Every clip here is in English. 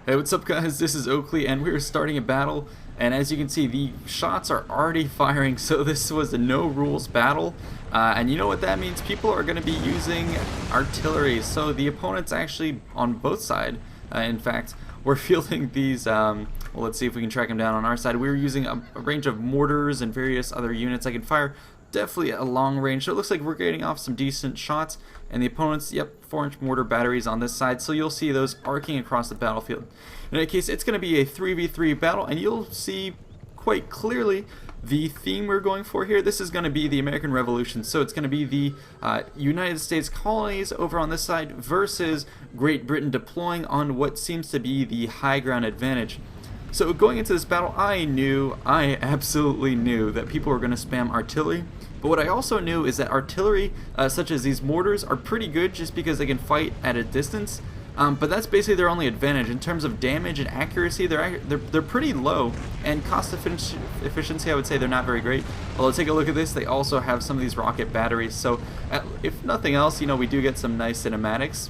Hey, what's up guys, this is Oakley and we're starting a battle, and as you can see the shots are already firing, so this was a no rules battle, and you know what that means, people are going to be using artillery, so the opponents actually on both sides, in fact, we're fielding these, well, let's see if we can track them down on our side. We're using a range of mortars and various other units. I can fire definitely a long range, so it looks like we're getting off some decent shots, and the opponents, yep, 4-inch mortar batteries on this side, so you'll see those arcing across the battlefield. In any case, it's going to be a 3v3 battle, and you'll see quite clearly the theme we're going for here. This is going to be the American Revolution, so it's going to be the United States colonies over on this side versus Great Britain deploying on what seems to be the high ground advantage. So going into this battle, I absolutely knew that people were going to spam artillery. But what I also knew is that artillery, such as these mortars, are pretty good just because they can fight at a distance. But that's basically their only advantage. In terms of damage and accuracy, they're pretty low. And cost efficiency, I would say they're not very great. Although take a look at this, they also have some of these rocket batteries. So if nothing else, you know, we do get some nice cinematics.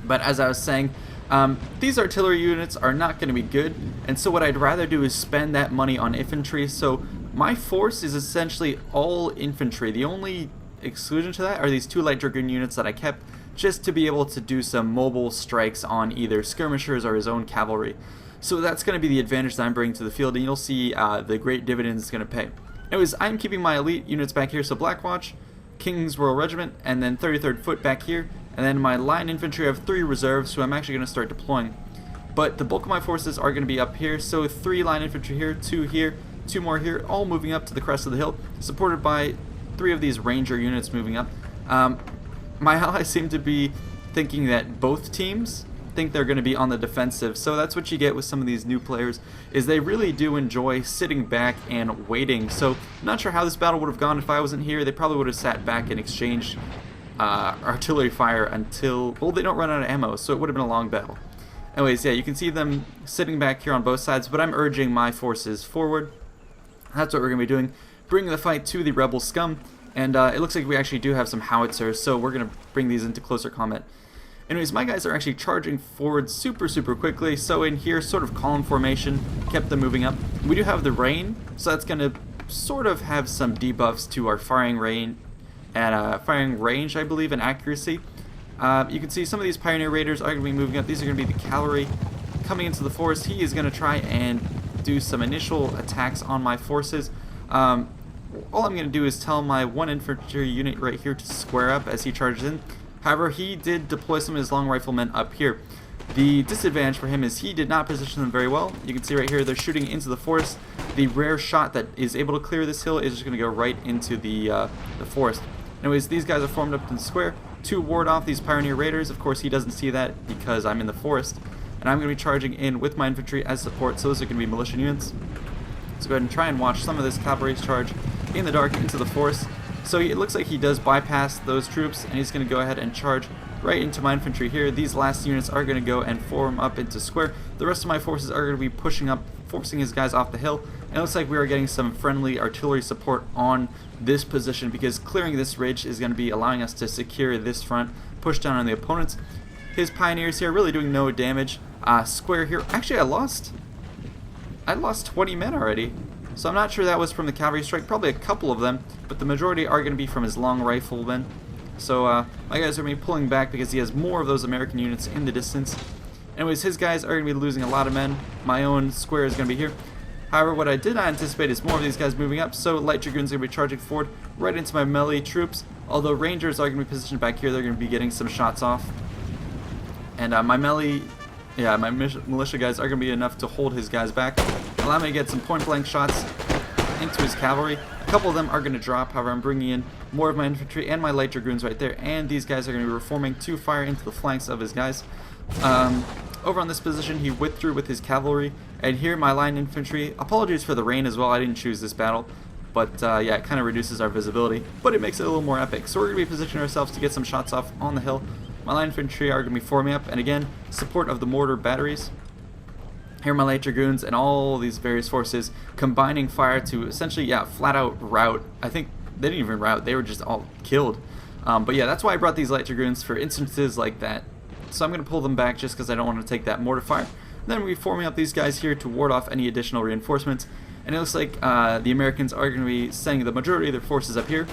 But as I was saying, these artillery units are not going to be good, and so what I'd rather do is spend that money on infantry. So my force is essentially all infantry. The only exclusion to that are these 2 light dragoon units that I kept just to be able to do some mobile strikes on either skirmishers or his own cavalry. So that's going to be the advantage that I'm bringing to the field, and you'll see the great dividends it's going to pay. Anyways, I'm keeping my elite units back here, so Black Watch, King's Royal Regiment, and then 33rd Foot back here. And then my line infantry, I have 3 reserves, so I'm actually going to start deploying. But the bulk of my forces are going to be up here, so 3 line infantry here, 2 here, 2 more here, all moving up to the crest of the hill, supported by 3 of these ranger units moving up. My allies seem to be thinking that both teams think they're going to be on the defensive, so that's what you get with some of these new players, is they really do enjoy sitting back and waiting. So I'm not sure how this battle would have gone if I wasn't here. They probably would have sat back and exchanged artillery fire until, well, they don't run out of ammo, so it would have been a long battle. Anyways, yeah, you can see them sitting back here on both sides, but I'm urging my forces forward. That's what we're going to be doing, bringing the fight to the rebel scum, and it looks like we actually do have some howitzers, so we're going to bring these into closer combat. Anyways, my guys are actually charging forward super quickly, so in here, sort of column formation, kept them moving up. We do have the rain, so that's going to sort of have some debuffs to our firing range, I believe, and accuracy. You can see some of these Pioneer Raiders are going to be moving up. These are going to be the cavalry coming into the forest. He is going to try and do some initial attacks on my forces. All I'm going to do is tell my 1 infantry unit right here to square up as he charges in. However, he did deploy some of his long riflemen up here. The disadvantage for him is he did not position them very well. You can see right here they're shooting into the forest. The rare shot that is able to clear this hill is just going to go right into the forest. Anyways, these guys are formed up in the square to ward off these Pioneer Raiders. Of course, he doesn't see that because I'm in the forest. And I'm going to be charging in with my infantry as support, so those are going to be militia units. Let's go ahead and try and watch some of this cavalry charge in the dark into the forest. So it looks like he does bypass those troops, and he's going to go ahead and charge right into my infantry here. These last units are going to go and form up into square. The rest of my forces are going to be pushing up, forcing his guys off the hill. And it looks like we are getting some friendly artillery support on this position, because clearing this ridge is going to be allowing us to secure this front, push down on the opponents. His pioneers here really doing no damage. Square here. Actually, I lost 20 men already. So I'm not sure that was from the cavalry strike. Probably a couple of them, but the majority are going to be from his long riflemen. So my guys are going to be pulling back because he has more of those American units in the distance. Anyways, his guys are going to be losing a lot of men. My own square is going to be here. However, what I did not anticipate is more of these guys moving up, so light dragoons are going to be charging forward right into my melee troops. Although rangers are going to be positioned back here, they're going to be getting some shots off. And my militia guys are going to be enough to hold his guys back, allow me to get some point blank shots into his cavalry. A couple of them are going to drop, however I'm bringing in more of my infantry and my light dragoons right there, and these guys are going to be reforming to fire into the flanks of his guys. Over on this position, he withdrew with his cavalry, and here my line infantry. Apologies for the rain as well, I didn't choose this battle, but yeah, it kind of reduces our visibility, but it makes it a little more epic. So we're going to be positioning ourselves to get some shots off on the hill. My line infantry are going to be forming up, and again, support of the mortar batteries. Here are my light dragoons and all these various forces combining fire to essentially, yeah, flat out rout. I think they didn't even rout, they were just all killed. But yeah, that's why I brought these light dragoons, for instances like that. So I'm going to pull them back just because I don't want to take that mortar fire. Then we're forming up these guys here to ward off any additional reinforcements. And it looks like the Americans are going to be sending the majority of their forces up here.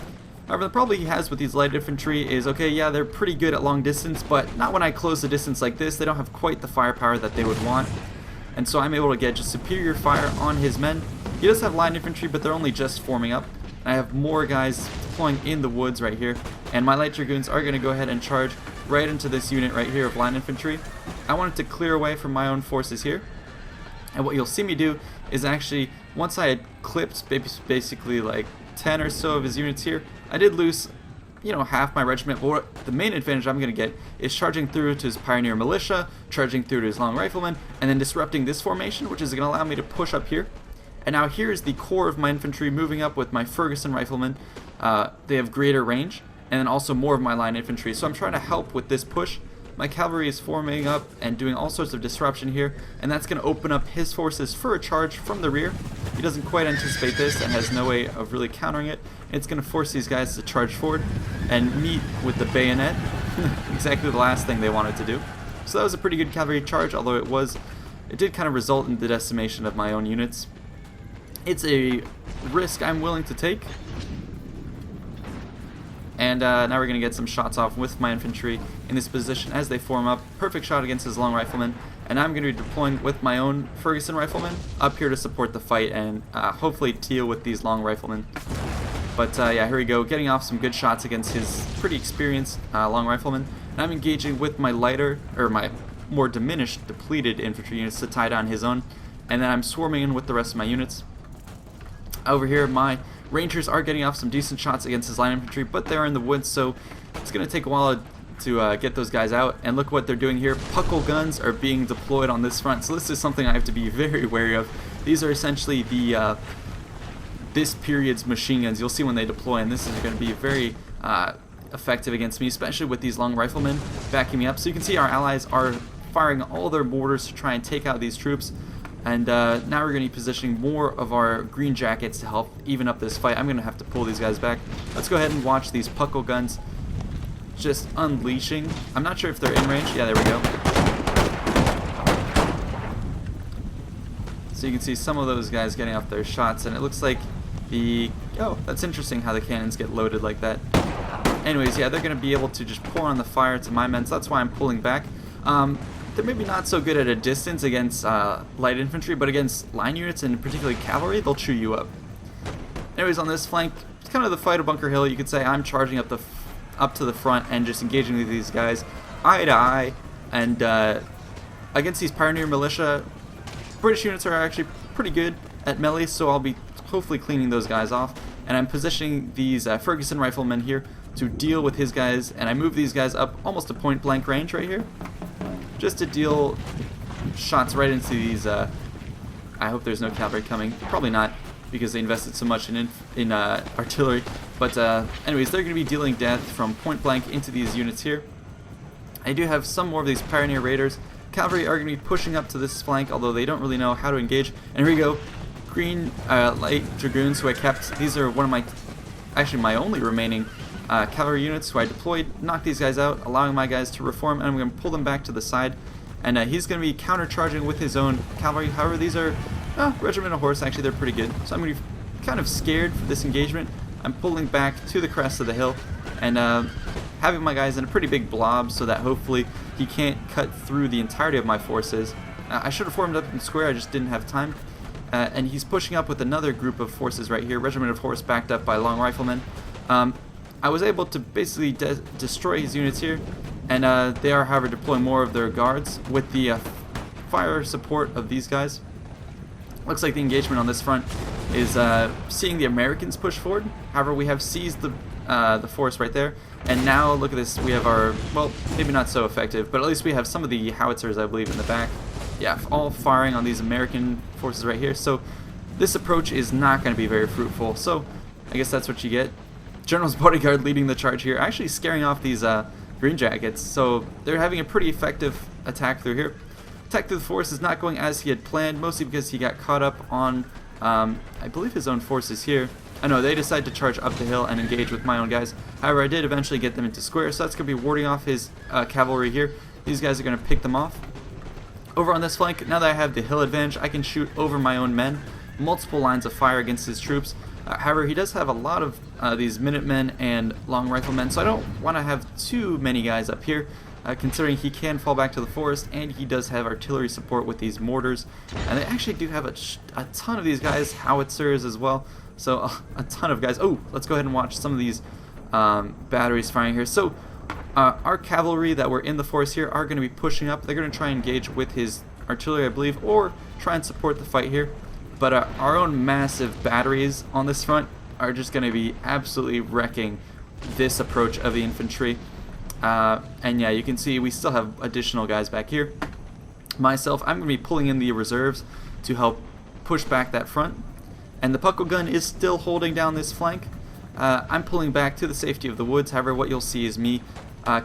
However, the problem he has with these light infantry is, okay, yeah, they're pretty good at long distance, but not when I close the distance like this. They don't have quite the firepower that they would want. And so I'm able to get just superior fire on his men. He does have light infantry, but they're only just forming up. I have more guys deploying in the woods right here. And my light dragoons are going to go ahead and charge right into this unit right here of light infantry. I wanted to clear away from my own forces here. And what you'll see me do is actually, once I had clipped basically like 10 or so of his units here, I did lose, you know, half my regiment. But what the main advantage I'm going to get is charging through to his pioneer militia, charging through to his long riflemen, and then disrupting this formation, which is going to allow me to push up here. And now here's the core of my infantry moving up with my Ferguson riflemen. They have greater range, and then also more of my line infantry. So I'm trying to help with this push. My cavalry is forming up and doing all sorts of disruption here, and that's going to open up his forces for a charge from the rear. He doesn't quite anticipate this and has no way of really countering it. It's going to force these guys to charge forward and meet with the bayonet. Exactly the last thing they wanted to do. So that was a pretty good cavalry charge, although it did kind of result in the decimation of my own units. It's a risk I'm willing to take. And now we're going to get some shots off with my infantry in this position as they form up. Perfect shot against his long riflemen. And I'm going to be deploying with my own Ferguson riflemen up here to support the fight and hopefully deal with these long riflemen. But yeah, here we go. Getting off some good shots against his pretty experienced long riflemen. And I'm engaging with my lighter, or my more diminished, depleted infantry units to tie down his own. And then I'm swarming in with the rest of my units. Over here, my Rangers are getting off some decent shots against his line infantry, but they're in the woods, so it's going to take a while to get those guys out. And look what they're doing here. Puckle guns are being deployed on this front, so this is something I have to be very wary of. These are essentially the this period's machine guns. You'll see when they deploy, and this is going to be very effective against me, especially with these long riflemen backing me up. So you can see our allies are firing all their mortars to try and take out these troops. And now we're going to be positioning more of our green jackets to help even up this fight. I'm going to have to pull these guys back. Let's go ahead and watch these puckle guns just unleashing. I'm not sure if they're in range. Yeah, there we go. So you can see some of those guys getting off their shots, and it looks like oh, that's interesting how the cannons get loaded like that. Anyways, yeah, they're going to be able to just pour on the fire to my men, so that's why I'm pulling back. They're maybe not so good at a distance against light infantry, but against line units and particularly cavalry, they'll chew you up. Anyways, on this flank, it's kind of the fight of Bunker Hill. You could say I'm charging up to the front and just engaging with these guys eye to eye. And against these pioneer militia, British units are actually pretty good at melee, so I'll be hopefully cleaning those guys off. And I'm positioning these Ferguson riflemen here to deal with his guys, and I move these guys up almost to point blank range right here, just to deal shots right into these. I hope there's no cavalry coming. Probably not, because they invested so much in artillery. But anyways, they're going to be dealing death from point blank into these units here. I do have some more of these pioneer raiders. Cavalry are going to be pushing up to this flank, although they don't really know how to engage. And here we go. Green light dragoons who I kept. These are one of my only remaining cavalry units who I deployed, knocked these guys out, allowing my guys to reform, and I'm going to pull them back to the side. And he's going to be countercharging with his own cavalry. However, these are regimental horse. Actually, they're pretty good. So I'm going to be kind of scared for this engagement. I'm pulling back to the crest of the hill and having my guys in a pretty big blob so that hopefully he can't cut through the entirety of my forces. I should have formed up in square, I just didn't have time. And he's pushing up with another group of forces right here, regiment of horse backed up by long riflemen. I was able to basically destroy his units here, and they are, however, deploying more of their guards with the fire support of these guys. Looks like the engagement on this front is seeing the Americans push forward. However, we have seized the force right there, and now look at this. We have our, well, maybe not so effective, but at least we have some of the howitzers, I believe, in the back. Yeah, all firing on these American forces right here. So this approach is not going to be very fruitful. So I guess that's what you get. General's bodyguard leading the charge here, actually scaring off these green jackets. So they're having a pretty effective attack through here. Attack through the force is not going as he had planned, mostly because he got caught up on, I believe, his own forces here. I know they decided to charge up the hill and engage with my own guys. However, I did eventually get them into square, so that's going to be warding off his cavalry here. These guys are going to pick them off. Over on this flank, now that I have the hill advantage, I can shoot over my own men, multiple lines of fire against his troops. However, he does have a lot of these Minutemen and long riflemen, so I don't want to have too many guys up here, considering he can fall back to the forest, and he does have artillery support with these mortars. And they actually do have a ton of these guys, howitzers as well, so a ton of guys. Oh, let's go ahead and watch some of these batteries firing here. So our cavalry that were in the forest here are going to be pushing up. They're going to try and engage with his artillery, I believe, or try and support the fight here. But our own massive batteries on this front are just going to be absolutely wrecking this approach of the infantry. And yeah, you can see we still have additional guys back here. Myself, I'm going to be pulling in the reserves to help push back that front. And the puckle gun is still holding down this flank. I'm pulling back to the safety of the woods. However, what you'll see is me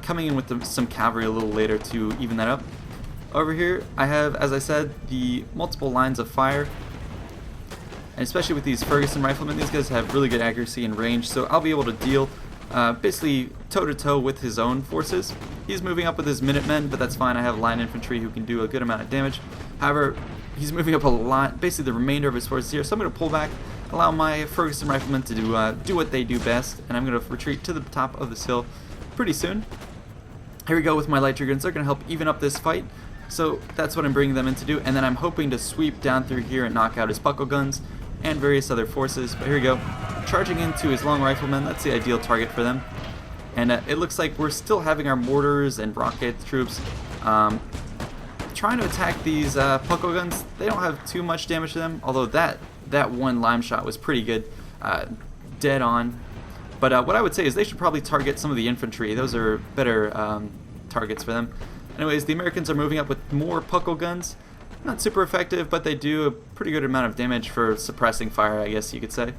coming in with some cavalry a little later to even that up. Over here, I have, as I said, the multiple lines of fire. And especially with these Ferguson riflemen, these guys have really good accuracy and range, so I'll be able to deal basically toe-to-toe with his own forces. He's moving up with his Minutemen, but that's fine. I have line infantry who can do a good amount of damage. However, he's moving up a lot, basically the remainder of his forces here, so I'm going to pull back, allow my Ferguson riflemen to do what they do best, and I'm going to retreat to the top of this hill pretty soon. Here we go with my light dragoons. They're going to help even up this fight. So that's what I'm bringing them in to do, and then I'm hoping to sweep down through here and knock out his buckle guns and various other forces. But here we go, charging into his long riflemen. That's the ideal target for them. And it looks like we're still having our mortars and rocket troops trying to attack these puckle guns. They don't have too much damage to them, although that one lime shot was pretty good, dead on. But what I would say is they should probably target some of the infantry. Those are better targets for them. Anyways, the Americans are moving up with more puckle guns. Not super effective, but they do a pretty good amount of damage for suppressing fire, I guess you could say.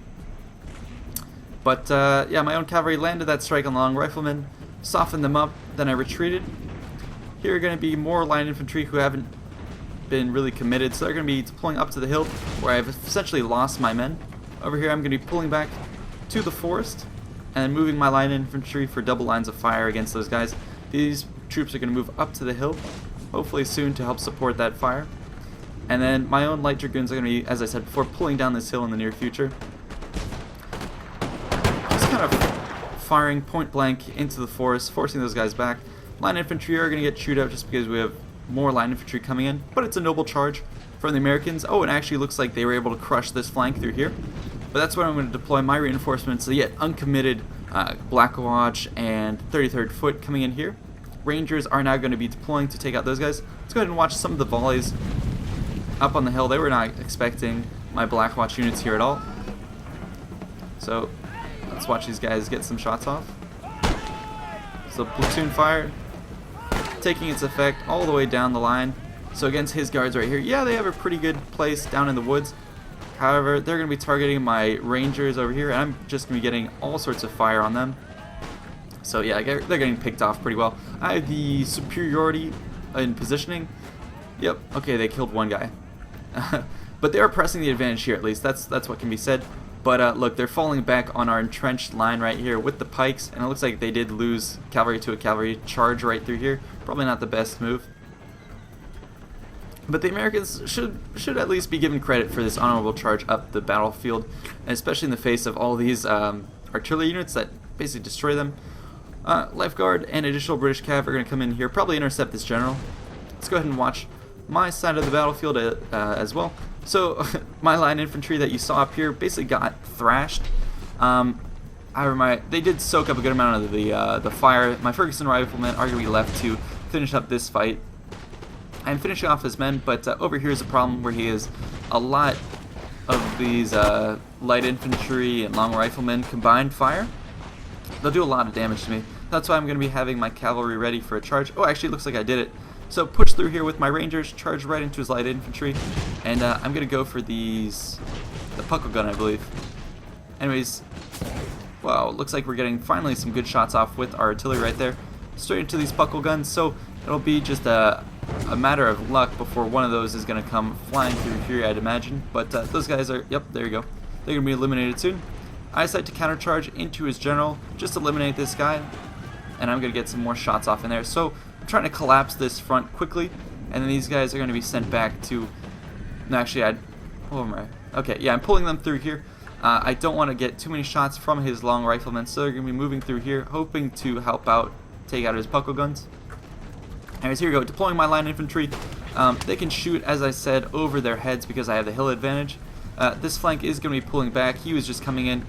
But yeah, my own cavalry landed that strike on long riflemen, softened them up, then I retreated. Here are going to be more line infantry who haven't been really committed, so they're going to be pulling up to the hill where I've essentially lost my men. Over here I'm going to be pulling back to the forest and moving my line infantry for double lines of fire against those guys. These troops are going to move up to the hill, hopefully soon, to help support that fire. And then my own light dragoons are going to be, as I said before, pulling down this hill in the near future. Just kind of firing point blank into the forest, forcing those guys back. Line infantry are going to get chewed out just because we have more line infantry coming in, but it's a noble charge from the Americans. Oh, it actually looks like they were able to crush this flank through here. But that's where I'm going to deploy my reinforcements, the yet uncommitted Black Watch and 33rd Foot coming in here. Rangers are now going to be deploying to take out those guys. Let's go ahead and watch some of the volleys up on the hill. They were not expecting my Black Watch units here at all. So let's watch these guys get some shots off. So platoon fire, taking its effect all the way down the line. So against his guards right here, yeah, they have a pretty good place down in the woods. However, they're going to be targeting my Rangers over here, and I'm just going to be getting all sorts of fire on them. So yeah, they're getting picked off pretty well. I have the superiority in positioning. Yep, okay, they killed one guy. But they are pressing the advantage here, at least. That's what can be said. But look, they're falling back on our entrenched line right here with the pikes, and it looks like they did lose cavalry to a cavalry charge right through here. Probably not the best move. But the Americans should at least be given credit for this honorable charge up the battlefield, and especially in the face of all these artillery units that basically destroy them. Lifeguard and additional British cav are going to come in here, probably intercept this general. Let's go ahead and watch my side of the battlefield as well. So my line infantry that you saw up here basically got thrashed. However, they did soak up a good amount of the fire. My Ferguson riflemen are going to be left to finish up this fight. I'm finishing off his men, but over here is a problem where he has a lot of these light infantry and long riflemen combined fire. They'll do a lot of damage to me. That's why I'm going to be having my cavalry ready for a charge. Oh, actually, it looks like I did it. So push through here with my Rangers, charge right into his light infantry, and I'm going to go for the puckle gun, I believe. Anyways, wow, looks like we're getting finally some good shots off with our artillery right there. Straight into these puckle guns, so it'll be just a matter of luck before one of those is going to come flying through here, I'd imagine. But those guys are, yep, there you go. They're going to be eliminated soon. I decide to countercharge into his general, just eliminate this guy, and I'm going to get some more shots off in there. So I'm trying to collapse this front quickly, and then these guys are going to be sent back to... No, actually, oh my... Okay, yeah, I'm pulling them through here. I don't want to get too many shots from his long riflemen, so they're going to be moving through here, hoping to help out, take out his buckle guns. Anyways, here we go, deploying my line infantry. They can shoot, as I said, over their heads because I have the hill advantage. This flank is going to be pulling back. He was just coming in,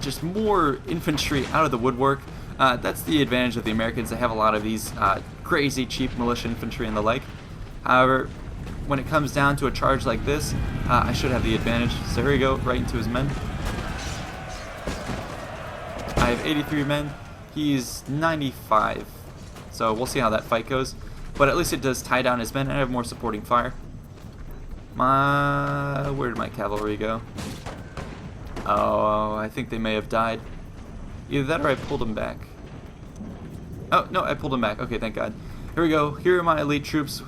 just more infantry out of the woodwork. That's the advantage of the Americans. They have a lot of these crazy cheap militia infantry and the like. However, when it comes down to a charge like this, I should have the advantage. So here we go, right into his men. I have 83 men. He's 95. So we'll see how that fight goes. But at least it does tie down his men, and I have more supporting fire. Where did my cavalry go? Oh, I think they may have died. Either that or I pulled them back. Oh, no, I pulled them back. Okay, thank God. Here we go. Here are my elite troops.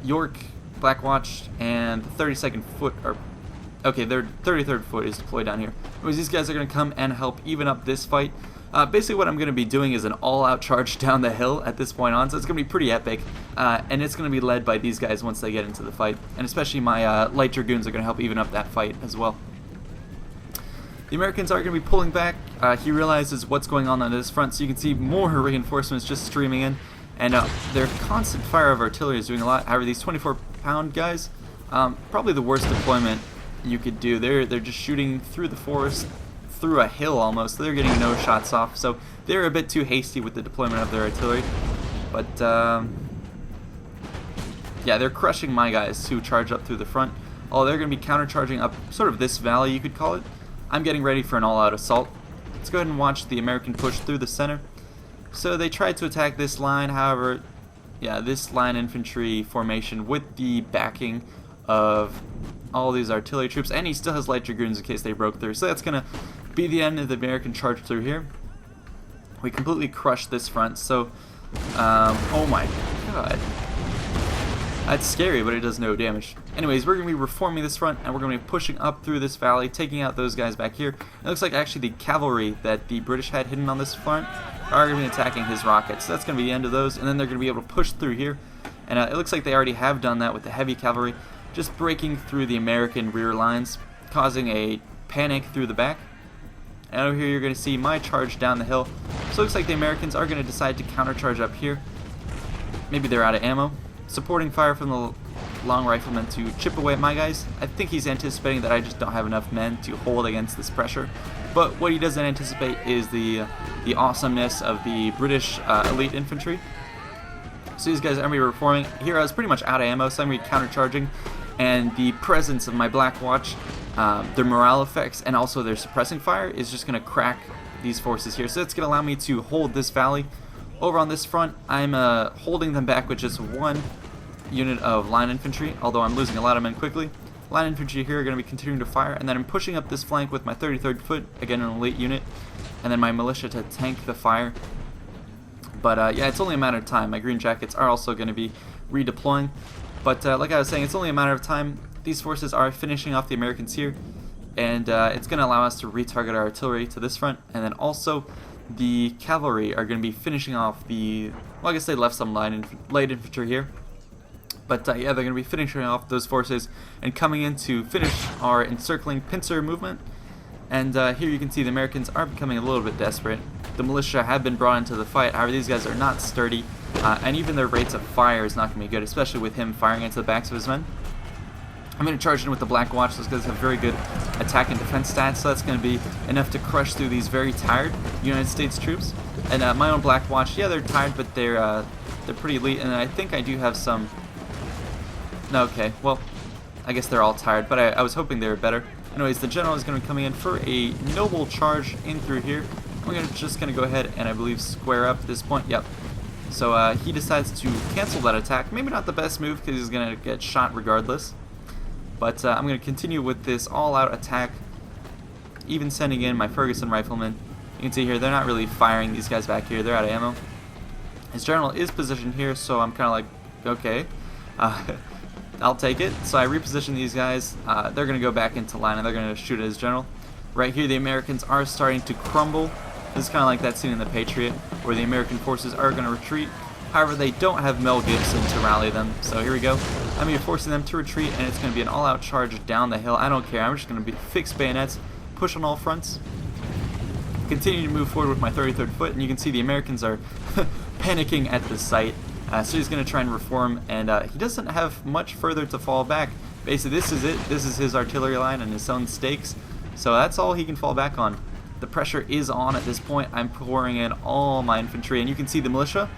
York, Black Watch, and the 32nd Foot are... Okay, their 33rd Foot is deployed down here. Anyways, these guys are going to come and help even up this fight. Basically what I'm going to be doing is an all-out charge down the hill at this point on, so it's going to be pretty epic, and it's going to be led by these guys once they get into the fight, and especially my light dragoons are going to help even up that fight as well. The Americans are going to be pulling back. He realizes what's going on this front, so you can see more reinforcements just streaming in, and their constant fire of artillery is doing a lot. However, these 24-pound guys, probably the worst deployment you could do. They're just shooting through the forest, through a hill almost. They're getting no shots off, so they're a bit too hasty with the deployment of their artillery. But yeah, they're crushing my guys who charge up through the front. Oh, they're going to be countercharging up sort of this valley, you could call it. I'm getting ready for an all-out assault. Let's go ahead and watch the American push through the center. So they tried to attack this line, however, yeah, this line infantry formation with the backing of all these artillery troops, and he still has light dragoons in case they broke through. So that's going to be the end of the American charge through here. We completely crushed this front, so, oh my God. That's scary, but it does no damage. Anyways, we're going to be reforming this front, and we're going to be pushing up through this valley, taking out those guys back here. It looks like actually the cavalry that the British had hidden on this front are going to be attacking his rockets. So that's going to be the end of those, and then they're going to be able to push through here. And it looks like they already have done that with the heavy cavalry, just breaking through the American rear lines, causing a panic through the back. And over here you're going to see my charge down the hill. So it looks like the Americans are going to decide to countercharge up here. Maybe they're out of ammo. Supporting fire from the long riflemen to chip away at my guys. I think he's anticipating that I just don't have enough men to hold against this pressure. But what he doesn't anticipate is the awesomeness of the British elite infantry. So these guys are going to be reforming. Here I was pretty much out of ammo, so I'm going to be countercharging. And the presence of my Black Watch, their morale effects, and also their suppressing fire is just going to crack these forces here. So it's going to allow me to hold this valley. Over on this front, I'm holding them back with just one unit of line infantry, although I'm losing a lot of men quickly. Line infantry here are going to be continuing to fire, and then I'm pushing up this flank with my 33rd Foot, again an elite unit, and then my militia to tank the fire. But yeah, it's only a matter of time. My green jackets are also going to be redeploying. But like I was saying, it's only a matter of time. These forces are finishing off the Americans here, and it's going to allow us to retarget our artillery to this front, and then also the cavalry are going to be finishing off the, well, I guess they left some light infantry here. But yeah, they're going to be finishing off those forces and coming in to finish our encircling pincer movement. And here you can see the Americans are becoming a little bit desperate. The militia have been brought into the fight, however these guys are not sturdy, and even their rates of fire is not going to be good, especially with him firing into the backs of his men. I'm going to charge in with the Black Watch. Those guys have very good attack and defense stats, so that's going to be enough to crush through these very tired United States troops. And my own Black Watch, yeah, they're tired, but they're pretty elite, and I think I do have some... No, okay, well, I guess they're all tired, but I was hoping they were better. Anyways, the general is going to be coming in for a noble charge in through here. We're just going to go ahead and I believe square up at this point. Yep. So he decides to cancel that attack. Maybe not the best move because he's going to get shot regardless. But I'm going to continue with this all-out attack, even sending in my Ferguson riflemen. You can see here they're not really firing these guys back here. They're out of ammo. His general is positioned here, so I'm kind of like, okay. I'll take it. So I reposition these guys. They're going to go back into line and they're going to shoot at his general. Right here the Americans are starting to crumble. This is kind of like that scene in The Patriot where the American forces are going to retreat. However, they don't have Mel Gibson to rally them, so here we go. I'm going to be forcing them to retreat, and it's going to be an all-out charge down the hill. I don't care. I'm just going to fix bayonets, push on all fronts, continue to move forward with my 33rd Foot, and you can see the Americans are panicking at the sight. So he's going to try and reform, and he doesn't have much further to fall back. Basically, this is it. This is his artillery line and his own stakes, so that's all he can fall back on. The pressure is on at this point. I'm pouring in all my infantry, and you can see the militia.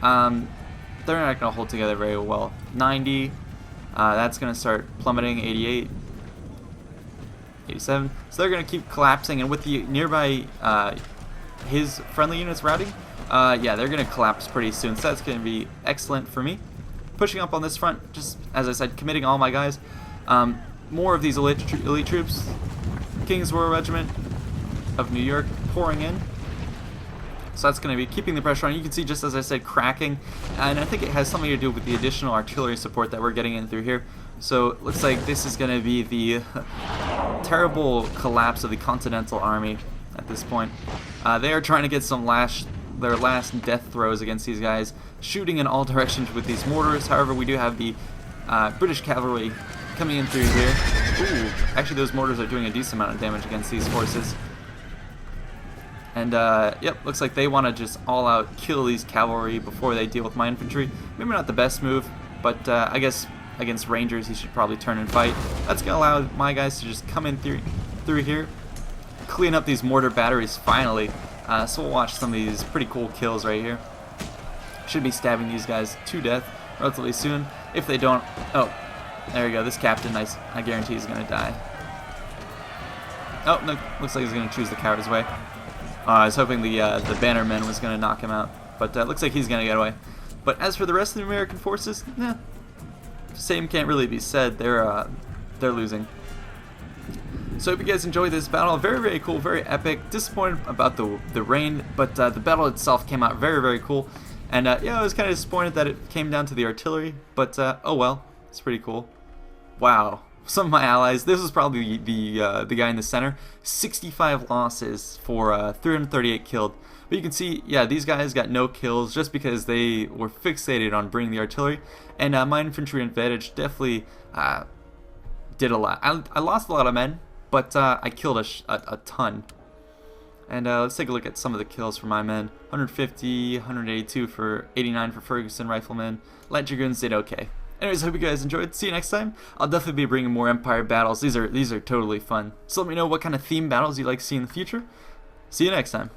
They're not going to hold together very well. 90, that's going to start plummeting. 88, 87. So they're going to keep collapsing, and with the nearby his friendly units routing, yeah, they're going to collapse pretty soon. So that's going to be excellent for me. Pushing up on this front, just as I said, committing all my guys. More of these elite troops. King's Royal Regiment of New York pouring in. So that's going to be keeping the pressure on. You can see, just as I said, cracking, and I think it has something to do with the additional artillery support that we're getting in through here. So it looks like this is going to be the terrible collapse of the Continental Army at this point. They are trying to get their last death throes against these guys, shooting in all directions with these mortars. However, we do have the British cavalry coming in through here. Ooh, actually those mortars are doing a decent amount of damage against these forces. And, yep, looks like they want to just all-out kill these cavalry before they deal with my infantry. Maybe not the best move, but I guess against Rangers he should probably turn and fight. That's going to allow my guys to just come in through here, clean up these mortar batteries finally. So we'll watch some of these pretty cool kills right here. Should be stabbing these guys to death relatively soon. If they don't... Oh, there we go. This captain, I guarantee, is going to die. Oh, no, looks like he's going to choose the coward's way. I was hoping the bannerman was going to knock him out, but looks like he's going to get away. But as for the rest of the American forces, same can't really be said. They're losing. So I hope you guys enjoyed this battle. Very, very cool, very epic. Disappointed about the rain, but the battle itself came out very, very cool. And yeah, I was kind of disappointed that it came down to the artillery, but oh well, it's pretty cool. Wow. Some of my allies, this was probably the guy in the center, 65 losses for 338 killed. But you can see, yeah, these guys got no kills just because they were fixated on bringing the artillery. And my infantry advantage definitely did a lot. I lost a lot of men, but I killed a ton. And let's take a look at some of the kills for my men. 150, 182 for 89 for Ferguson riflemen. Light Dragoons did okay. Anyways, hope you guys enjoyed. See you next time. I'll definitely be bringing more Empire battles. These are totally fun. So let me know what kind of theme battles you'd like to see in the future. See you next time.